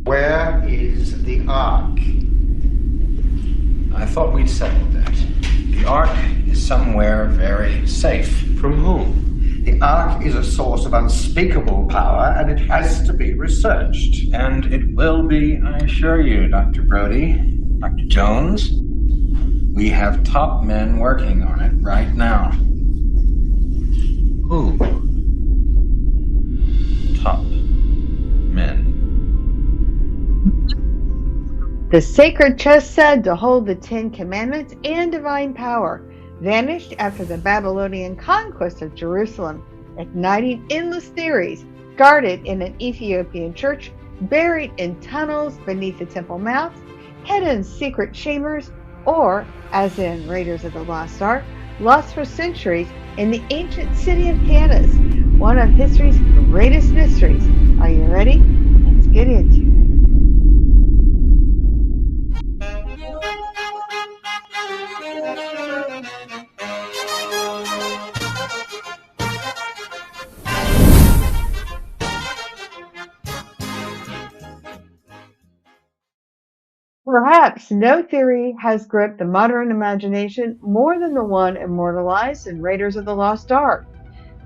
Where is the Ark? I thought we'd settled that. The Ark is somewhere very safe. From whom? The Ark is a source of unspeakable power, and it has to be researched. And it will be, I assure you, Dr. Brody, Dr. Jones. We have top men working on it right now. Who? Top men. The sacred chest said to hold the 10 Commandments and divine power vanished after the Babylonian conquest of Jerusalem, igniting endless theories, guarded in an Ethiopian church, buried in tunnels beneath the Temple Mount, hidden in secret chambers, or, as in Raiders of the Lost Ark, lost for centuries in the ancient city of Tanis, one of history's greatest mysteries. Are you ready? Let's get into it. Perhaps no theory has gripped the modern imagination more than the one immortalized in Raiders of the Lost Ark.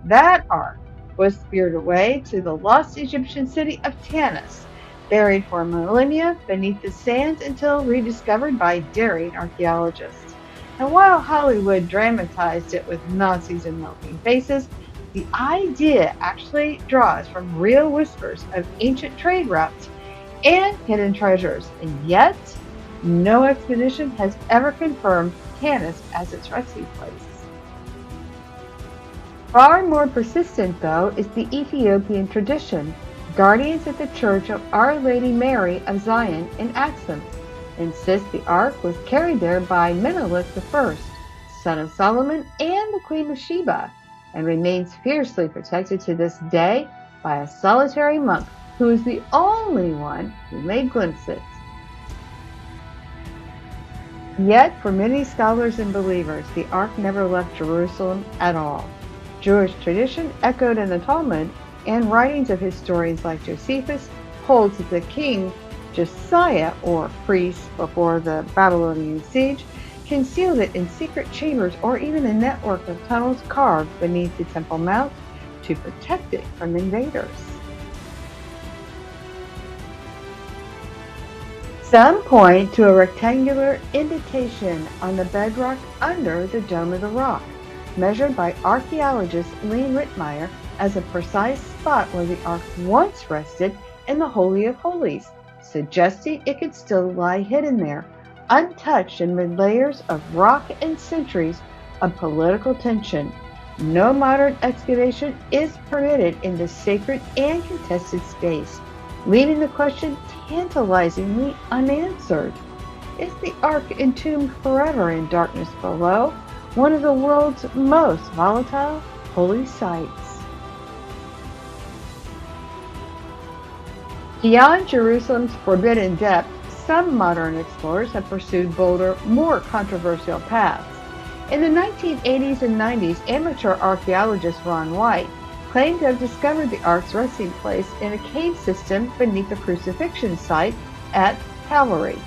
That Ark was speared away to the lost Egyptian city of Tanis, buried for millennia beneath the sands until rediscovered by daring archaeologists. And while Hollywood dramatized it with Nazis and melting faces, the idea actually draws from real whispers of ancient trade routes and hidden treasures, and yet no expedition has ever confirmed Tanis as its resting place. Far more persistent, though, is the Ethiopian tradition. Guardians at the Church of Our Lady Mary of Zion in Axum insist the Ark was carried there by Menelik I, son of Solomon and the Queen of Sheba, and remains fiercely protected to this day by a solitary monk who is the only one who may glimpse it. Yet, for many scholars and believers, the Ark never left Jerusalem at all. Jewish tradition, echoed in the Talmud, and writings of historians like Josephus, holds that the king Josiah, or priest before the Babylonian siege, concealed it in secret chambers or even a network of tunnels carved beneath the Temple Mount to protect it from invaders. Some point to a rectangular indentation on the bedrock under the Dome of the Rock, measured by archaeologist Lee Rittmeyer as a precise spot where the Ark once rested in the Holy of Holies, suggesting it could still lie hidden there, untouched amid layers of rock and centuries of political tension. No modern excavation is permitted in this sacred and contested space, leaving the question tantalizingly unanswered. Is the Ark entombed forever in darkness below, one of the world's most volatile holy sites? Beyond Jerusalem's forbidden depths, some modern explorers have pursued bolder, more controversial paths. In the 1980s and 90s, amateur archaeologist Ron White claimed to have discovered the Ark's resting place in a cave system beneath the crucifixion site at Calvary,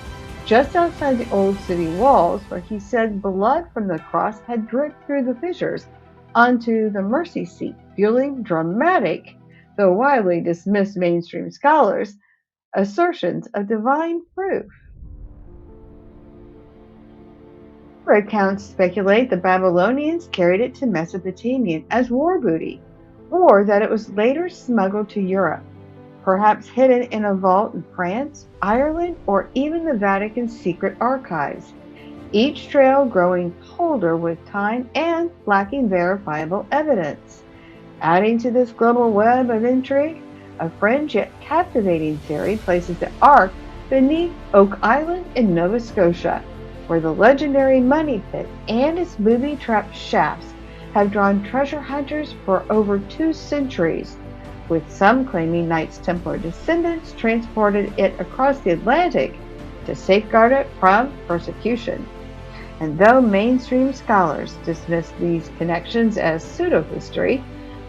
just outside the old city walls, where he said blood from the cross had dripped through the fissures onto the mercy seat, fueling dramatic, though widely dismissed mainstream scholars' assertions of divine proof. Other accounts speculate the Babylonians carried it to Mesopotamia as war booty, or that it was later smuggled to Europe, perhaps hidden in a vault in France, Ireland, or even the Vatican's secret archives, each trail growing colder with time and lacking verifiable evidence. Adding to this global web of intrigue, a fringe yet captivating theory places the Ark beneath Oak Island in Nova Scotia, where the legendary Money Pit and its booby-trapped shafts have drawn treasure hunters for over 2 centuries, with some claiming Knights Templar descendants transported it across the Atlantic to safeguard it from persecution. And though mainstream scholars dismiss these connections as pseudo-history,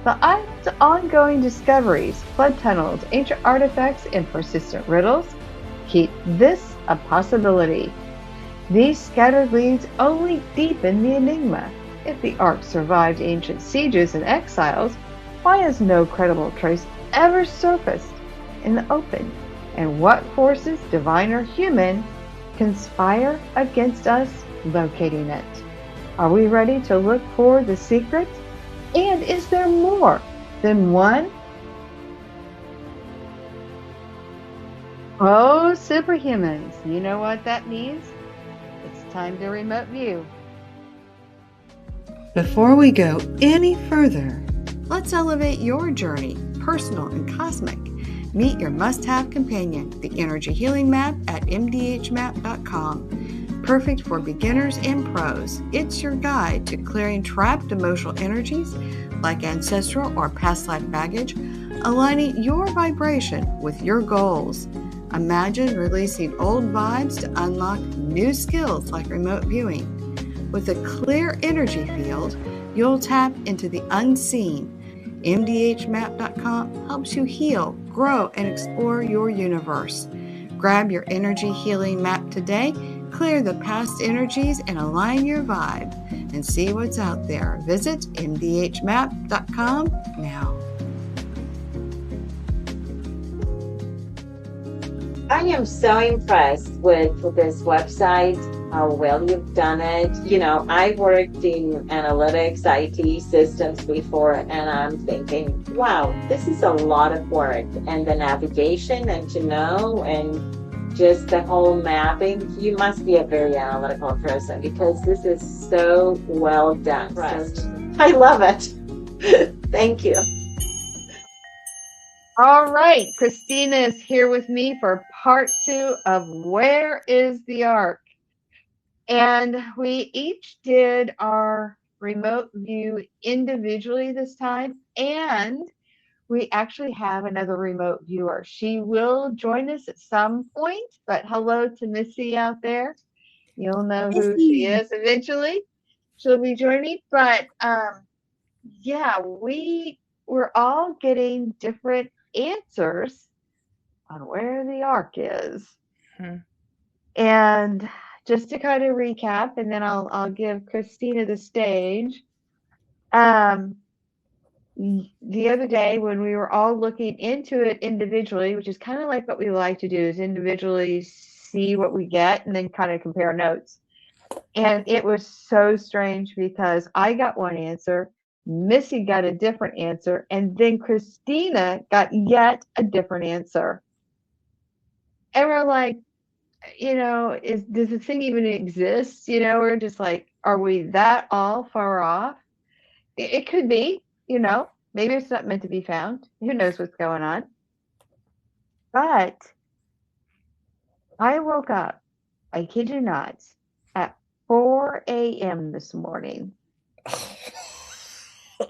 The ongoing discoveries, flood tunnels, ancient artifacts, and persistent riddles keep this a possibility. These scattered leads only deepen the enigma. If the Ark survived ancient sieges and exiles, why has no credible trace ever surfaced in the open? And what forces, divine or human, conspire against us locating it? Are we ready to look for the secret? And is there more than one? Oh, superhumans, you know what that means? It's time to remote view. Before we go any further, let's elevate your journey, personal and cosmic. Meet your must-have companion, the Energy Healing Map at mdhmap.com. Perfect for beginners and pros. It's your guide to clearing trapped emotional energies like ancestral or past life baggage, aligning your vibration with your goals. Imagine releasing old vibes to unlock new skills like remote viewing. With a clear energy field, you'll tap into the unseen. mdhmap.com helps you heal, grow, and explore your universe. Grab your energy healing map today, clear the past energies, and align your vibe, and see what's out there. Visit mdhmap.com now. I am so impressed with this website, how well you've done it. You know, I've worked in analytics, IT systems before, and I'm thinking, wow, this is a lot of work. And the navigation and to know and just the whole mapping, you must be a very analytical person because this is so well done. I love it. Thank you. All right, Christina is here with me for part 2 of Where is the Ark? And we each did our remote view individually this time, and we actually have another remote viewer. She will join us at some point, but hello to Missy out there. You'll know who she is eventually. She'll be joining, but yeah, we're all getting different answers on where the Ark is. And just to kind of recap, and then I'll give Christina the stage. The other day when we were all looking into it individually, which is kind of like what we like to do, is individually see what we get and then kind of compare notes. And it was so strange because I got one answer, Missy got a different answer, and then Christina got yet a different answer. And we're like, you know, does the thing even exist? You know, we're just like, are we that all far off? It could be, you know, maybe it's not meant to be found. Who knows what's going on? But I woke up, I kid you not, at 4 a.m. this morning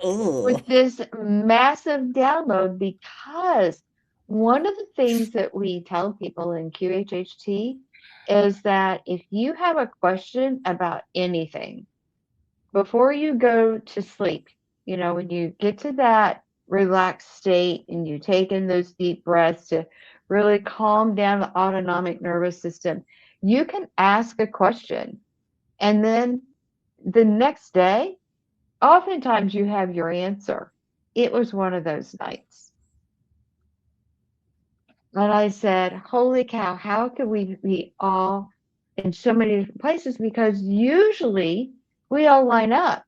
with this massive download, because one of the things that we tell people in QHHT is that if you have a question about anything, before you go to sleep, you know, when you get to that relaxed state and you take in those deep breaths to really calm down the autonomic nervous system, you can ask a question. And then the next day, oftentimes you have your answer. It was one of those nights. And I said, holy cow, how could we be all in so many different places? Because usually we all line up.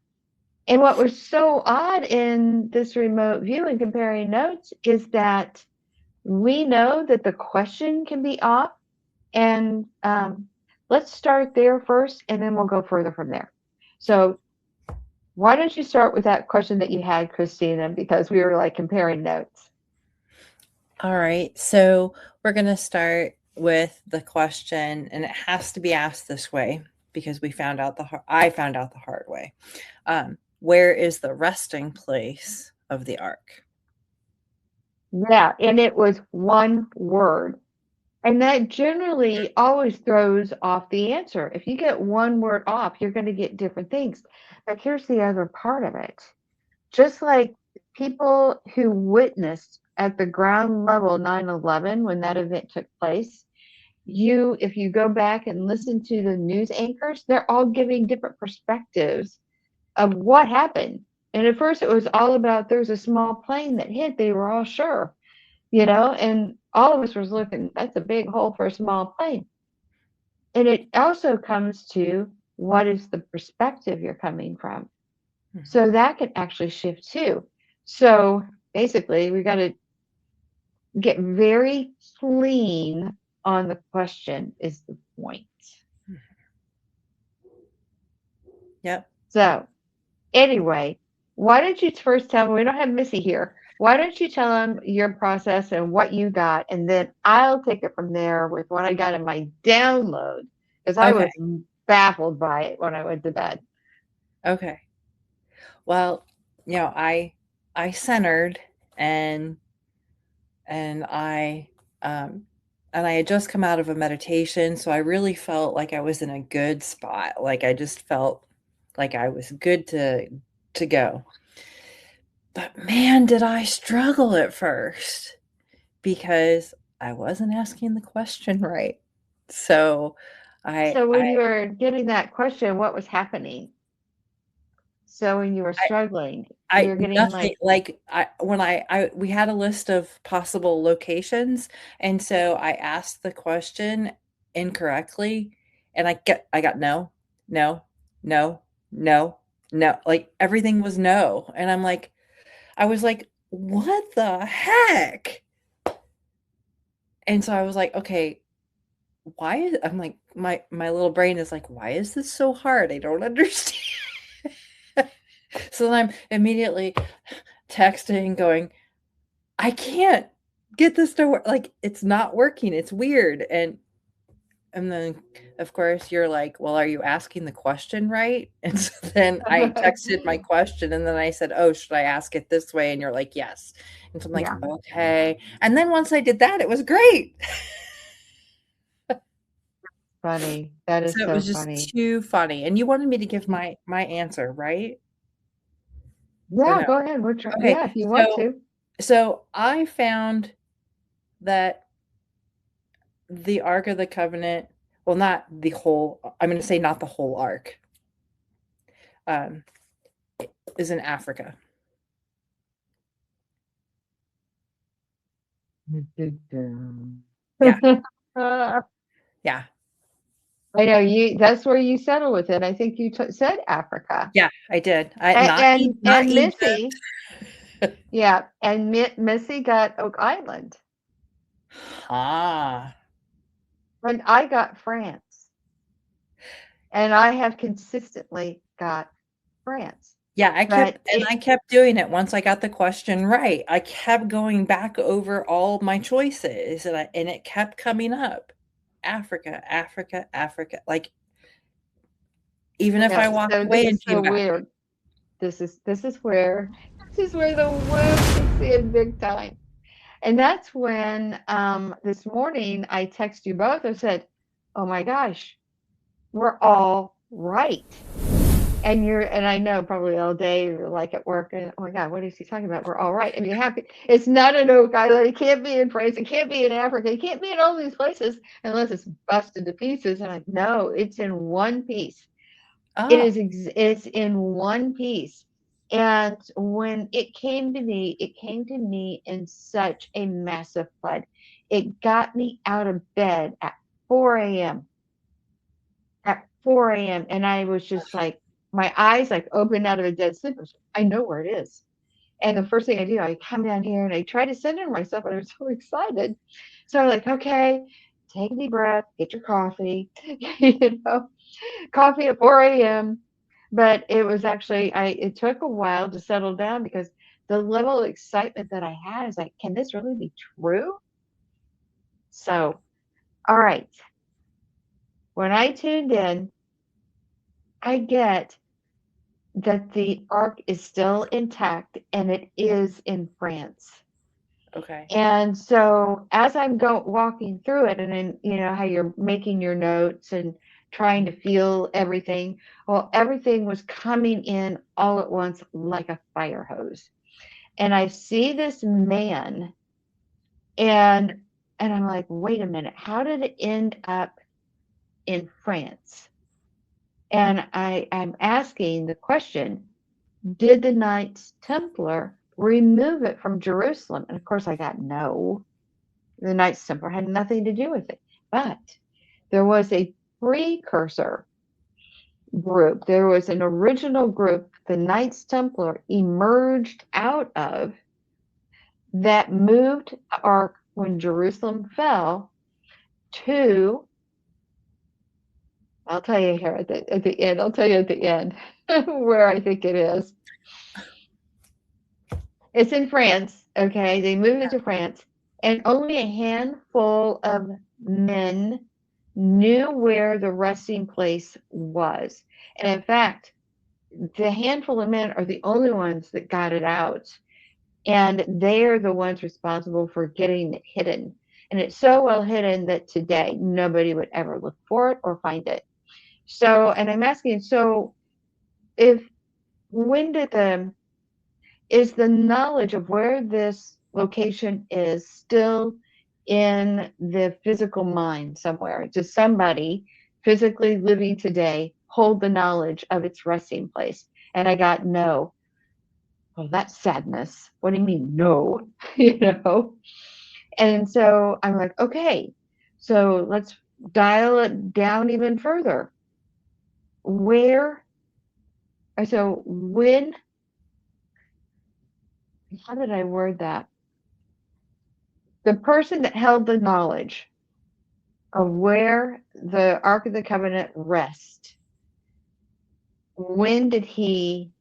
And what was so odd in this remote view and comparing notes is that we know that the question can be off. And let's start there first, and then we'll go further from there. So why don't you start with that question that you had, Christina, because we were like comparing notes. All right. So we're going to start with the question, and it has to be asked this way because I found out the hard way. Where is the resting place of the Ark? Yeah, and it was one word. And that generally always throws off the answer. If you get one word off, you're going to get different things. But here's the other part of it. Just like people who witnessed at the ground level 9/11 when that event took place, if you go back and listen to the news anchors, they're all giving different perspectives of what happened. And at first it was all about there's a small plane that hit, they were all sure, and all of us was looking, that's a big hole for a small plane. And it also comes to what is the perspective you're coming from. So that can actually shift too. So basically, we got to get very clean on the question, is the point. Yep. So anyway, why don't you first tell me, we don't have Missy here. Why don't you tell them your process and what you got, and then I'll take it from there with what I got in my download, because I was baffled by it when I went to bed. Okay. Well, I centered and I had just come out of a meditation, so I really felt like I was in a good spot. Like I just felt like I was good to go. But man, did I struggle at first because I wasn't asking the question right. So when you were getting that question, what was happening? So when you were struggling, you're getting nothing, we had a list of possible locations, and so I asked the question incorrectly, and I got no, no, no, no, no, like everything was no, and I was like, what the heck? And so I was like, okay, I'm like, my little brain is like, why is this so hard? I don't understand. So then I'm immediately texting going, I can't get this to work. Like, it's not working. It's weird. And then of course you're like, well, are you asking the question right? And so then I texted my question, and then I said, oh, should I ask it this way? And you're like, yes. And so I'm like, okay. And then once I did that, it was great. Funny. That is so it was just funny. too funny. And you wanted me to give my answer, right? Yeah, go ahead. Okay, yeah, if you want to. So I found that the Ark of the Covenant, well, not the whole, I'm going to say not the whole Ark, is in Africa. Yeah. Yeah. I know that's where you settle with it. I think you said Africa. Yeah, I did. And Egypt. Missy. Yeah, and Missy got Oak Island. Ah. And I got France. And I have consistently got France. Yeah, I kept doing it once I got the question right. I kept going back over all my choices, and it kept coming up. Africa, Africa, Africa. Like, even if I walked away and came back. Weird. This is where the woo kicks in big time. And that's when this morning I texted you both and said, oh my gosh, we're all right. And I know probably all day you're like at work and, oh my God, what is he talking about? We're all right. And you're happy. It's not an Oak Island. It can't be in France. It can't be in Africa. It can't be in all these places unless it's busted to pieces. And I'm like, no, it's in one piece. Oh. It's in one piece. And when it came to me in such a massive flood. It got me out of bed at 4 a.m. At 4 a.m. And I was just like, my eyes like opened out of a dead sleep. I know where it is. And the first thing I do, I come down here and I try to center myself. And I'm so excited. So I'm like, okay, take a deep breath, get your coffee, coffee at 4 a.m. But it was actually, it took a while to settle down because the level of excitement that I had is like, can this really be true? So, all right. When I tuned in, I get that the Ark is still intact and it is in France. Okay. And so as I'm walking through it, and then, how you're making your notes and trying to feel everything. Well, everything was coming in all at once like a fire hose. and I see this man, and I'm like, wait a minute, how did it end up in France? And I'm asking the question, did the Knights Templar remove it from Jerusalem? And of course I got no. The Knights Templar had nothing to do with it. But there was a precursor group. There was an original group the Knights Templar emerged out of that moved the ark when Jerusalem fell to, I'll tell you here at the end, I'll tell you at the end where I think it is. It's in France, okay? They moved it to France, and only a handful of men knew where the resting place was. And in fact, the handful of men are the only ones that got it out. And they are the ones responsible for getting it hidden. And it's so well hidden that today nobody would ever look for it or find it. So, and I'm asking, so is the knowledge of where this location is still in the physical mind somewhere? Does somebody physically living today hold the knowledge of its resting place? And I got no. Well, that's sadness. What do you mean, no? you know? And so I'm like, okay, so let's dial it down even further. How did I word that? The person that held the knowledge of where the Ark of the Covenant rests, when did he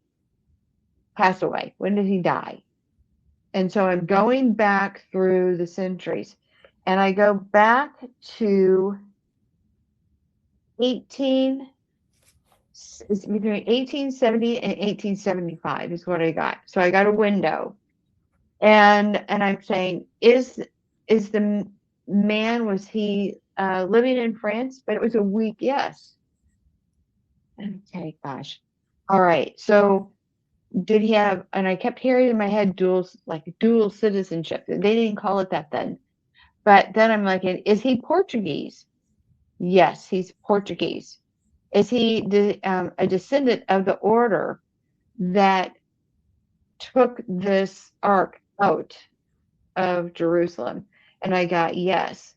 pass away? When did he die? And so I'm going back through the centuries, and I go back to between 1870 and 1875 is what I got. So I got a window, and I'm saying, is the man, was he living in France? But it was a week yes. Okay, gosh. All right. So did he have? And I kept hearing in my head dual citizenship. They didn't call it that then. But then I'm like, is he Portuguese? Yes, he's Portuguese. Is he a descendant of the order that took this ark out of Jerusalem? And I got yes.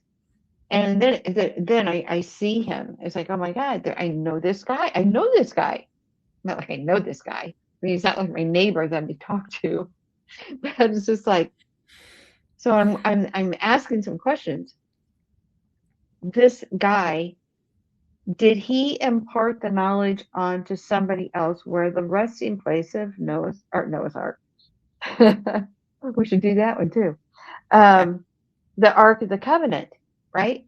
And then I see him. It's like, oh my God, I know this guy. I know this guy. Not like I know this guy. I mean, he's not like my neighbor that we talk to. But it's just like, so I'm asking some questions. This guy, did he impart the knowledge onto somebody else where the resting place of Noah's Ark? We should do that one too. The Ark of the Covenant, right?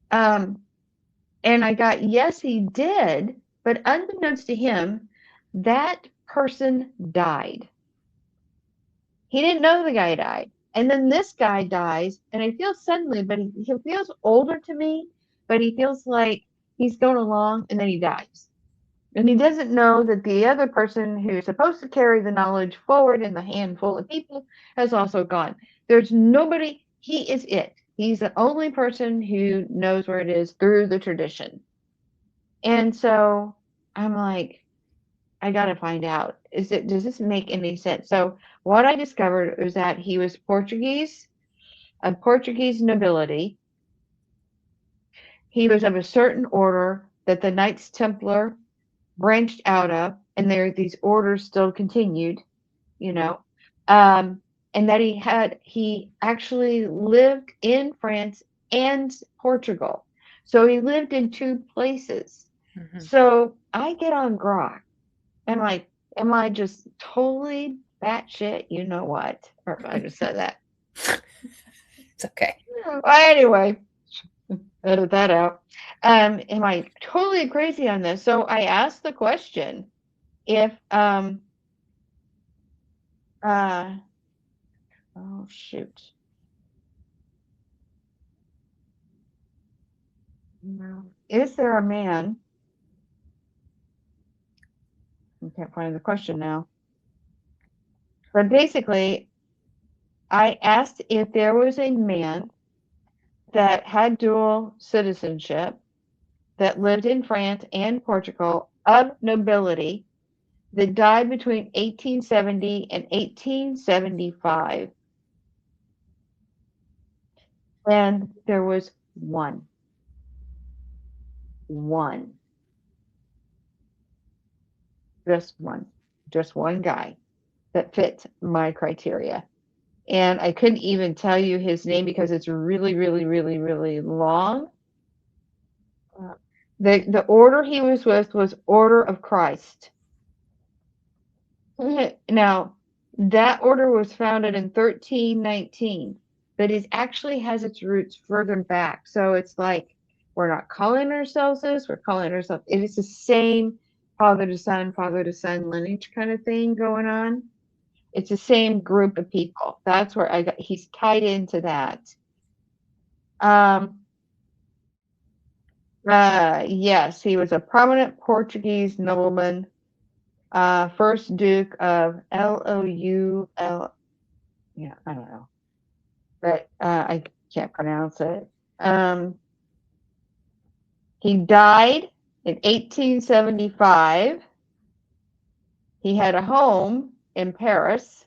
And I got, yes, he did, but unbeknownst to him, that person died. He didn't know the guy died. And then this guy dies, and I feel suddenly, but he feels older to me, but he feels like he's going along, and then he dies. And he doesn't know that the other person who's supposed to carry the knowledge forward in the handful of people has also gone. There's nobody, he is it. He's the only person who knows where it is through the tradition. And so I'm like, I got to find out. Does this make any sense? So what I discovered was that he was Portuguese, a Portuguese nobility. He was of a certain order that the Knights Templar branched out of, and these orders still continued, you know, and that he actually lived in France and Portugal. So he lived in two places. Mm-hmm. So I get on grok. Am I just totally batshit? You know what? Or I just said that. It's okay. Well, anyway, edit that out. Am I totally crazy on this? So I asked the question if oh shoot. Is there a man? I can't find the question now. But basically, I asked if there was a man that had dual citizenship that lived in France and Portugal of nobility that died between 1870 and 1875. And there was one. One. Just one guy that fits my criteria. And I couldn't even tell you his name because it's really, really, really, really long. The order he was with was Order of Christ. Now, that order was founded in 1319, but it actually has its roots further back. So it's like we're not calling ourselves this, we're calling ourselves, it is the same father to son lineage kind of thing going on. It's the same group of people. That's where he's tied into that. Yes, he was a prominent Portuguese nobleman, first Duke of Loul. Yeah, I don't know, but I can't pronounce it. He died in 1875. He had a home in Paris.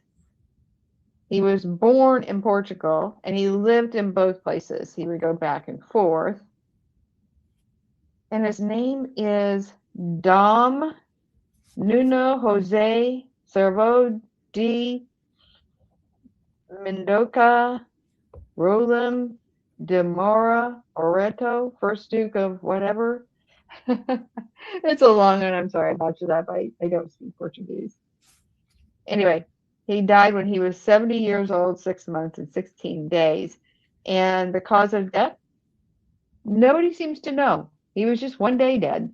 He was born in Portugal, and he lived in both places. He would go back and forth. And his name is Dom Nuno Jose Servo de Mendoca Rolim de Mora Oreto, first Duke of whatever. It's a long one. I'm sorry about that, but I don't speak Portuguese. Anyway, he died when he was 70 years old, 6 months and 16 days. And the cause of death? Nobody seems to know. He was just one day dead.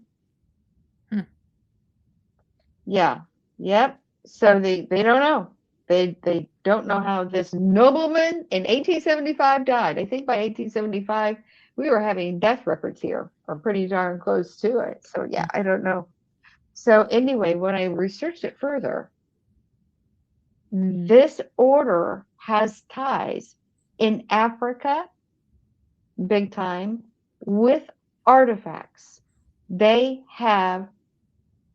Yeah. Yep. So they don't know. They don't know how this nobleman in 1875 died. I think by 1875 we were having death records here, or pretty darn close to it. So yeah, I don't know. So anyway, when I researched it further, this order has ties in Africa, big time, with artifacts. They have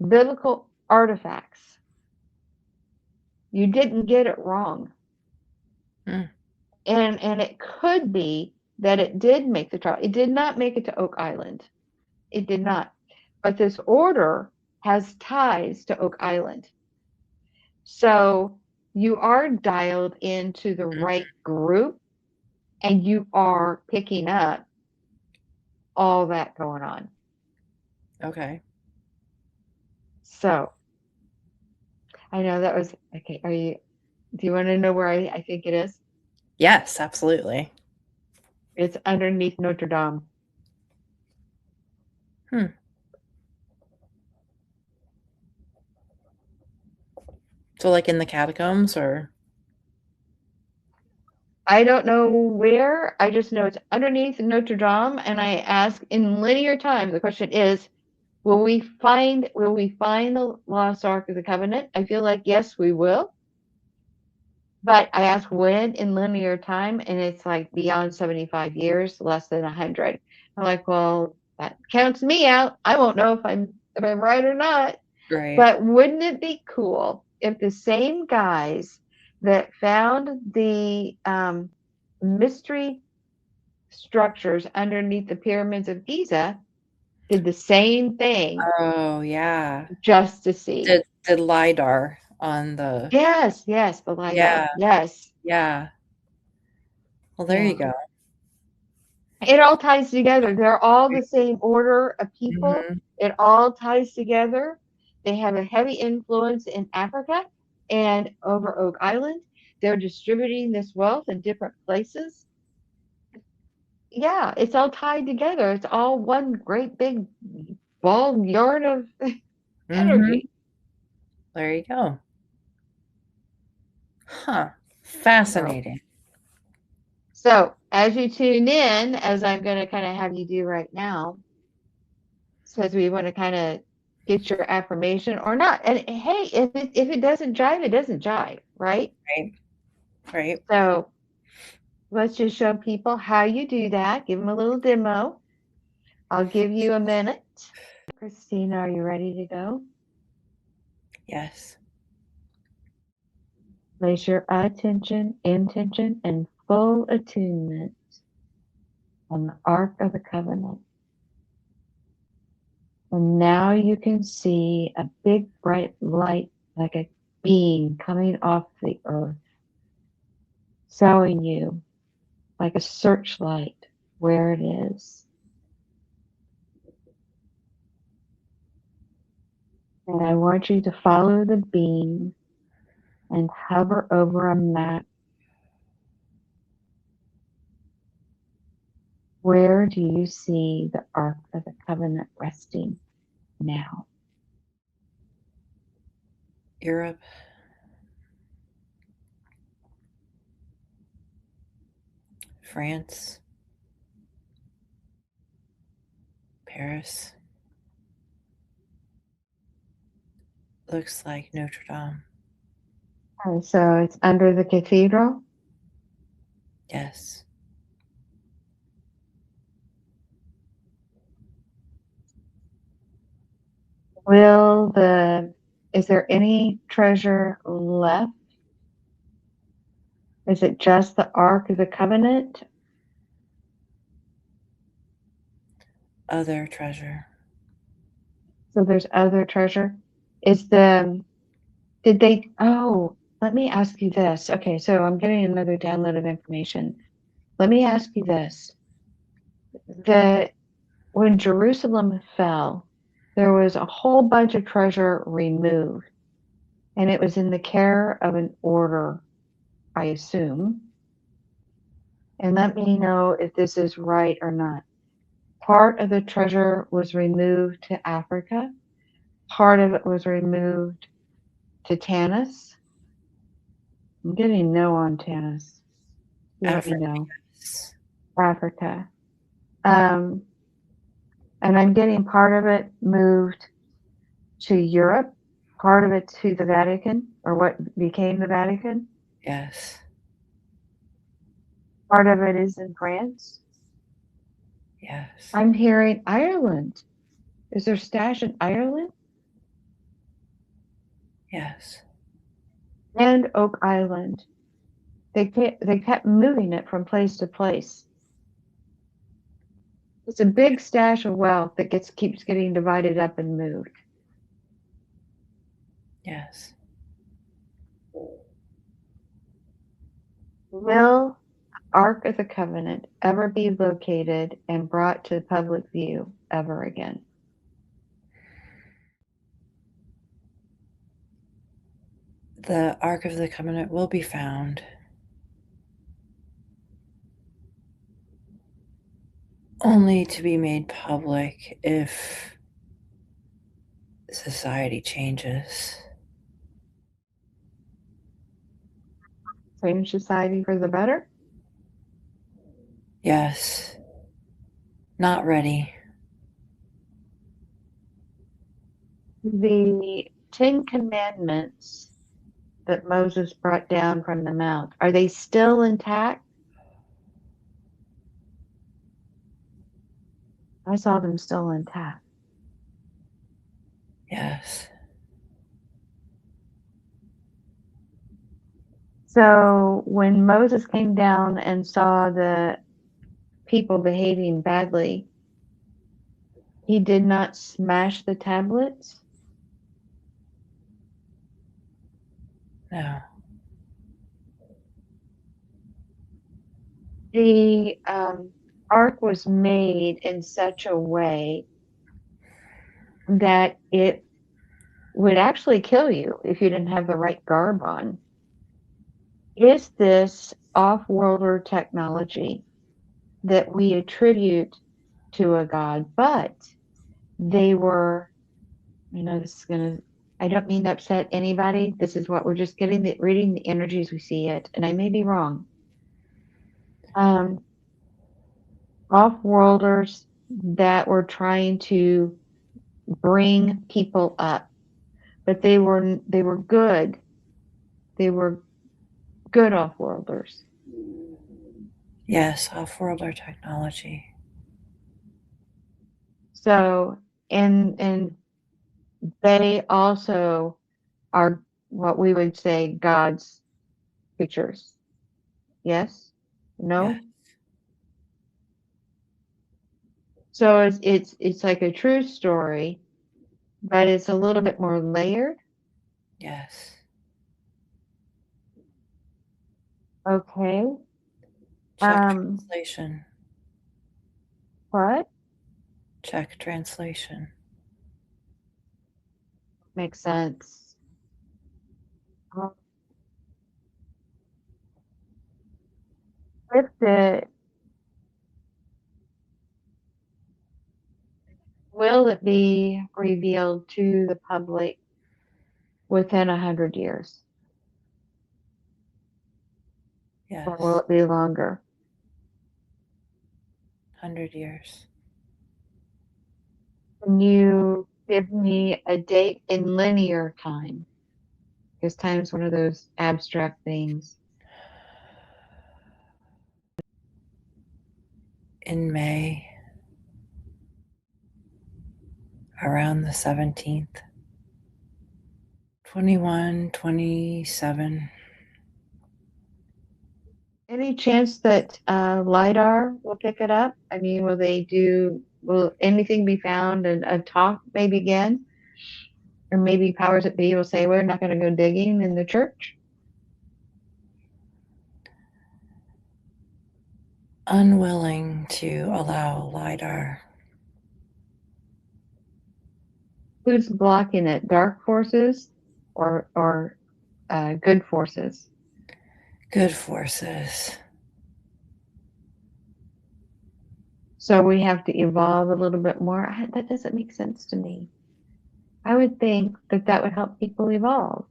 biblical artifacts. You didn't get it wrong. And it could be that it did make the trial. It did not make it to Oak Island. It did not. But this order has ties to Oak Island. So you are dialed into the right group, and you are picking up all that going on. Okay. So I know that was okay. Do you want to know where I think it is? Yes, absolutely. It's underneath Notre Dame. So like in the catacombs, or? I don't know where. I just know it's underneath Notre Dame. And I ask in linear time, the question is, will we find the lost Ark of the Covenant? I feel like yes, we will. But I ask when in linear time, and it's like beyond 75 years, less than 100. I'm like, well, that counts me out. I won't know if I'm right or not. Right. But wouldn't it be cool if the same guys that found the mystery structures underneath the pyramids of Giza did the same thing? Oh, yeah. Just to see. Did LiDAR on the... Yes, the LiDAR. Yeah. Yes. Yeah. Well, there you go. It all ties together. They're all the same order of people. It all ties together. They have a heavy influence in Africa and over Oak Island. They're distributing this wealth in different places. Yeah, it's all tied together. It's all one great big ball yarn of energy. There you go. Huh. Fascinating. So as you tune in, as I'm going to kind of have you do right now, says we want to kind of get your affirmation or not. And hey, if it doesn't jive, it doesn't jive, right? Right. Right. So let's just show people how you do that. Give them a little demo. I'll give you a minute. Christina, are you ready to go? Yes. Place your attention, intention, and full attunement on the Ark of the Covenant. And now you can see a big bright light like a beam coming off the earth, showing you like a searchlight where it is. And I want you to follow the beam and hover over a map. Where do you see the Ark of the Covenant resting now? Europe. France. Paris. Looks like Notre Dame. And so it's under the cathedral. Yes. Is there any treasure left? Is it just the Ark of the Covenant? Other treasure. So there's other treasure. Let me ask you this. Okay, so I'm getting another download of information. Let me ask you this. When Jerusalem fell, there was a whole bunch of treasure removed, and it was in the care of an order, I assume. And let me know if this is right or not. Part of the treasure was removed to Africa. Part of it was removed to Tanis. I'm getting no on Tanis. You let me Africa. know. Africa. And I'm getting part of it moved to Europe, part of it to the Vatican, or what became the Vatican. Yes. Part of it is in France. Yes. I'm hearing Ireland. Is there stash in Ireland? Yes. And Oak Island. They kept moving it from place to place. It's a big stash of wealth that keeps getting divided up and moved. Yes. Will Ark of the Covenant ever be located and brought to public view ever again? The Ark of the Covenant will be found. Only to be made public if society changes. Change society for the better? Yes. Not ready. The 10 Commandments that Moses brought down from the Mount, are they still intact? I saw them still intact. Yes. So when Moses came down and saw the people behaving badly, he did not smash the tablets. No. The ark was made in such a way that it would actually kill you if you didn't have the right garb on. Is this off-worlder technology that we attribute to a god, but they were, I don't mean to upset anybody. This is what we're just reading the energies we see it, and I may be wrong. Off-worlders that were trying to bring people up, but they were good. They were Good off-worlders. Yes, off-worlder technology. So, and they also are what we would say God's creatures. Yes? No? Yeah. So it's like a true story, but it's a little bit more layered. Yes. Okay. Check translation. What? Check translation. Makes sense. If will it be revealed to the public within 100 years? Yes. Or will it be longer? 100 years. Can you give me a date in linear time? Because time is one of those abstract things. In May, around the 17th. 21, 27. Any chance that LIDAR will pick it up? I mean, will anything be found and a talk may begin? Or maybe powers that be will say, we're not going to go digging in the church? Unwilling to allow LIDAR. Who's blocking it? Dark forces or good forces? Good forces. So we have to evolve a little bit more. That doesn't make sense to me. I would think that would help people evolve.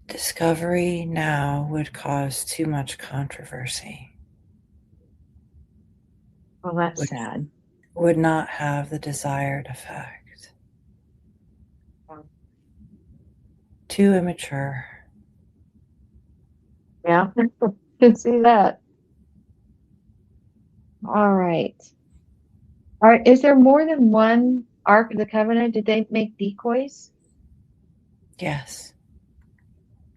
Discovery now would cause too much controversy. Well, that's sad. Would not have the desired effect. Too immature. Yeah, can see that. All right. All right. Is there more than one Ark of the Covenant? Did they make decoys? Yes.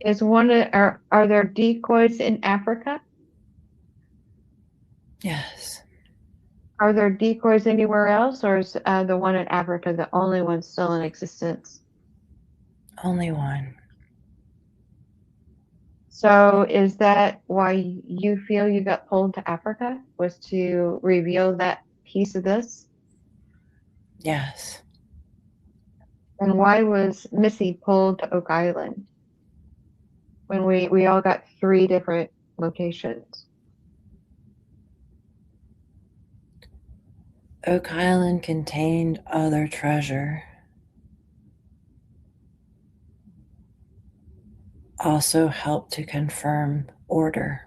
Are there decoys in Africa? Yes. Are there decoys anywhere else, or is the one in Africa the only one still in existence? Only one. So is that why you feel you got pulled to Africa, was to reveal that piece of this? Yes. And why was Missy pulled to Oak Island when we all got 3 different locations? Oak Island contained other treasure. Also helped to confirm order.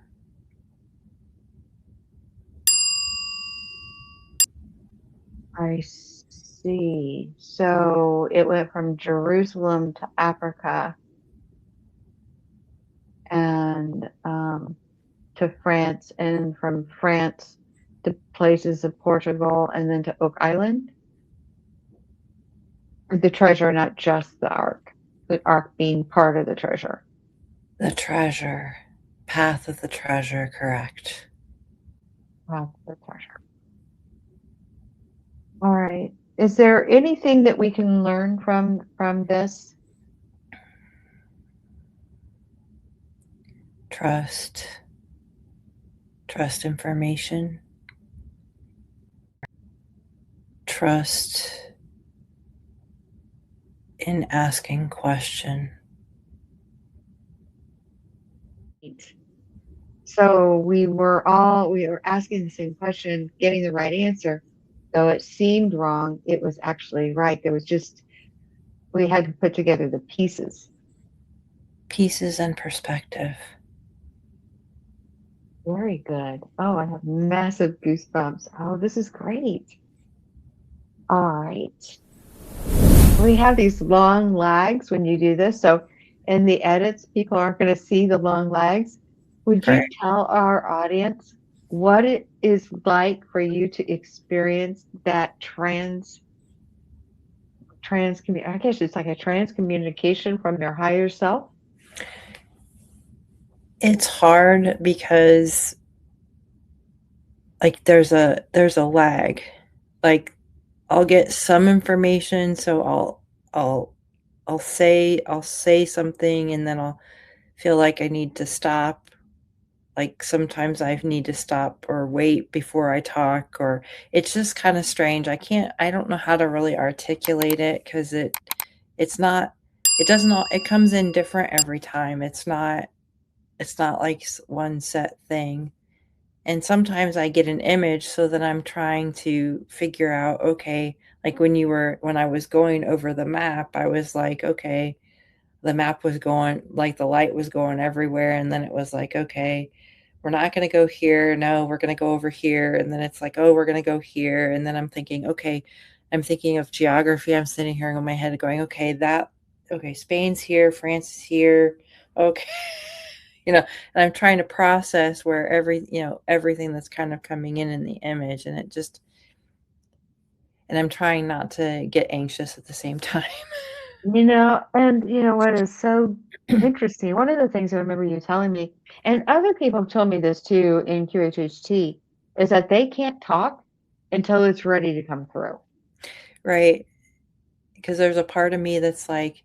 I see. So it went from Jerusalem to Africa and to France, and from France to places of Portugal, and then to Oak Island. The treasure, not just the Ark. The Ark being part of the treasure. The treasure. Path of the treasure, correct. Wow, the treasure. All right. Is there anything that we can learn from this? Trust. Trust information. Trust in asking question. So we were asking the same question, getting the right answer. Though it seemed wrong, it was actually right. We had to put together the pieces. Pieces and perspective. Very good. Oh, I have massive goosebumps. Oh, this is great. All right. we have these long lags when you do this. So in the edits, people aren't going to see the long lags. Would Right. you tell our audience what it is like for you to experience that I guess it's like a transcommunication from your higher self? It's hard because like there's a lag. Like I'll get some information, so I'll say something and then I'll feel like I need to stop. Like sometimes I need to stop or wait before I talk, or it's just kind of strange. I don't know how to really articulate it because it doesn't it comes in different every time. It's not like one set thing. And sometimes I get an image, so that I'm trying to figure out, okay, like when I was going over the map, I was like, okay, the map was going, like the light was going everywhere. And then it was like, okay, we're not going to go here. No, we're going to go over here. And then it's like, oh, we're going to go here. And then I'm thinking, okay, I'm thinking of geography. I'm sitting here in my head going, okay, Spain's here, France is here. Okay. And I'm trying to process where everything that's kind of coming in the image, and I'm trying not to get anxious at the same time. And what is so interesting, one of the things I remember you telling me, and other people have told me this too in QHHT, is that they can't talk until it's ready to come through. Right. Because there's a part of me that's like,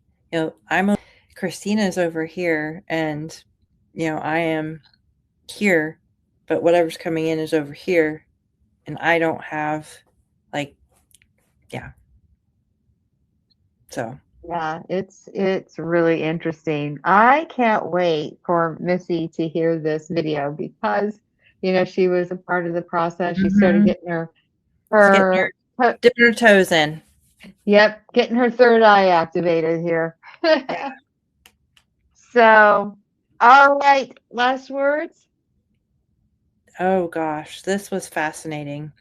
Christina's over here and, I am here, but whatever's coming in is over here. And I don't have So. Yeah, it's really interesting. I can't wait for Missy to hear this video because, she was a part of the process. She started getting dipping her toes in. Yep, getting her third eye activated here. So, all right, last words. Oh gosh, this was fascinating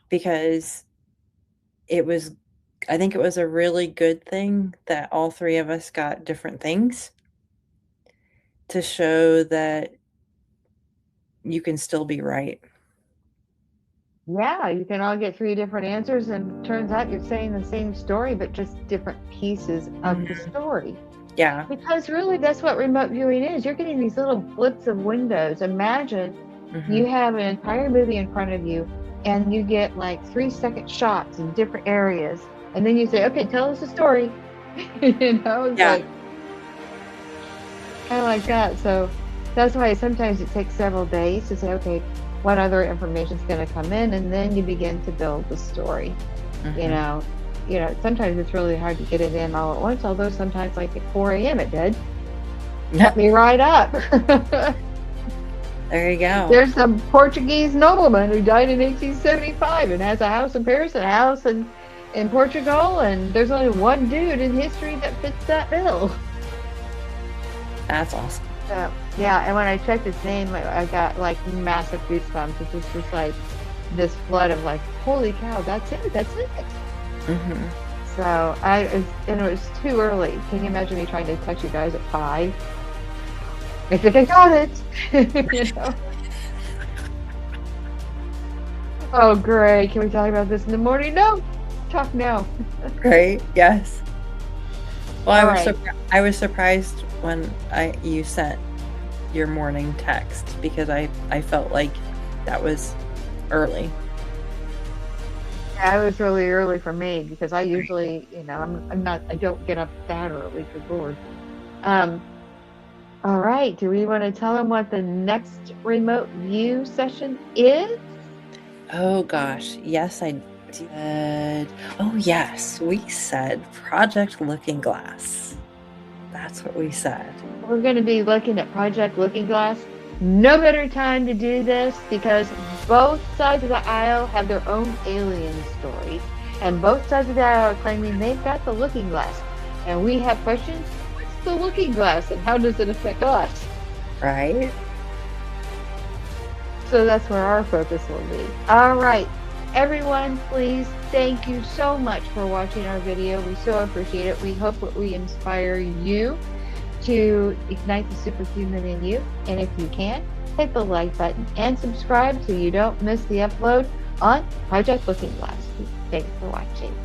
because I think it was a really good thing that all three of us got different things to show that you can still be right. Yeah, you can all get three different answers, and turns out you're saying the same story, but just different pieces of the story. Yeah. Because really, that's what remote viewing is. You're getting these little blips of windows. Imagine you have an entire movie in front of you, and you get like 3-second shots in different areas. And then you say, okay, tell us a story. It's like kind of like that. So that's why sometimes it takes several days to say, okay, what other information is going to come in, and then you begin to build the story. Sometimes it's really hard to get it in all at once, although sometimes like at 4 a.m. it did. Let me right up. There you go. There's some Portuguese nobleman who died in 1875 and has a house in Paris and a house in Portugal, and there's only one dude in history that fits that bill. That's awesome. And when I checked his name, I got like massive goosebumps. It was just like this flood of like, holy cow, that's it. So it was too early. Can you imagine me trying to text you guys at 5? I think I got it. Oh, great. Can we talk about this in the morning? No. Talk now. Right. Yes. Well, I was surprised when you sent your morning text because I felt like that was early. Yeah, it was really early for me because I usually, I don't get up that early for Lord. All right. Do we want to tell them what the next remote view session is? Oh gosh. Yes, I did. Oh yes, we said Project Looking Glass. That's what we said. We're going to be looking at Project Looking Glass. No better time to do this because both sides of the aisle have their own alien stories, and both sides of the aisle are claiming they've got the looking glass. And we have questions. What's the looking glass and how does it affect us? Right. So that's where our focus will be. All right. Everyone, please, thank you so much for watching our video. We so appreciate it. We hope that we inspire you to ignite the superhuman in you. And if you can, hit the like button and subscribe so you don't miss the upload on Project Looking Glass. Thanks for watching.